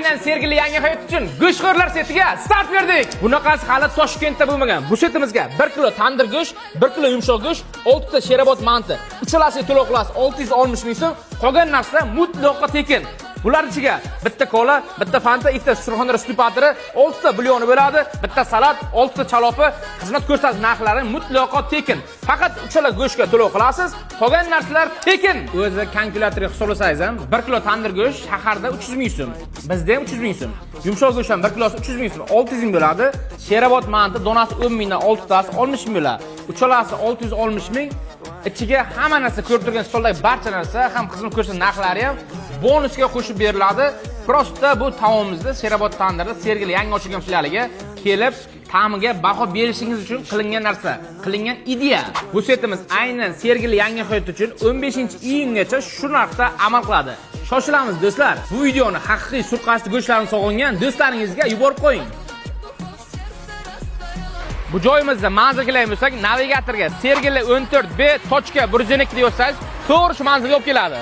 aynan Sergeli yangi hayot uchun go'shtxo'rlar setiga start berdik. Bunaqasi hali Toshkentda bo'lmagan. Bu setimizga 1 kilo tandir go'sht, 1 kilo yumshoq go'sht, 6 ta Sherobod manti, uchalasi to'liq qilasiz 660 ming so'm. Qolgan narsa mutlaqo tekin. Bular ichiga bitta kola, bitta fanta, ikkita Surxondaryo suti patiri, 6 ta bulyoni bo'ladi, bitta salat, 6 ta chalopi, xizmat ko'rsatish narxlari mutlaqo tekin. Faqat uchala go'shtga to'lov qilasiz, qolgan narsalar tekin. O'zi kalkulyatorga hisoblasangiz ham 1 kilo tandir go'sht shaharda 300 ming so'm, bizda ham 300 ming so'm. Yumshoq go'sht ham 1 kilosi 300 ming so'm, 600 ming bo'ladi. Sherobod manti donasi 10 mingdan 6 tasi 60 ming bo'ladi. Uchalasi 660 ming. Ichiga hamma narsa ko'rib turgan stoldagi barcha narsa ham xizmat ko'rsatish narxlari ham bonusga qo'shib beriladi. Prosta bu taomimizda Sherobod tandirda Sergeli yangi ochilgan filialiga kelib ta'miga baho berishingiz uchun qilingan narsa, qilingan ideya. Bu setimiz aynan Sergeli yangi hayot uchun 15-iyungacha shu narxda amal qiladi. Shoshilamiz do'stlar. Bu videoni haqiqiy surqasti go'shtlarni sog'ingan do'stlaringizga yuborib qo'ying. Bu joyimizda manzilga bo'lsak, navigatorga Sergeli 14B.112 deb yozsangiz, to'g'ri shu manzilga olib keladi.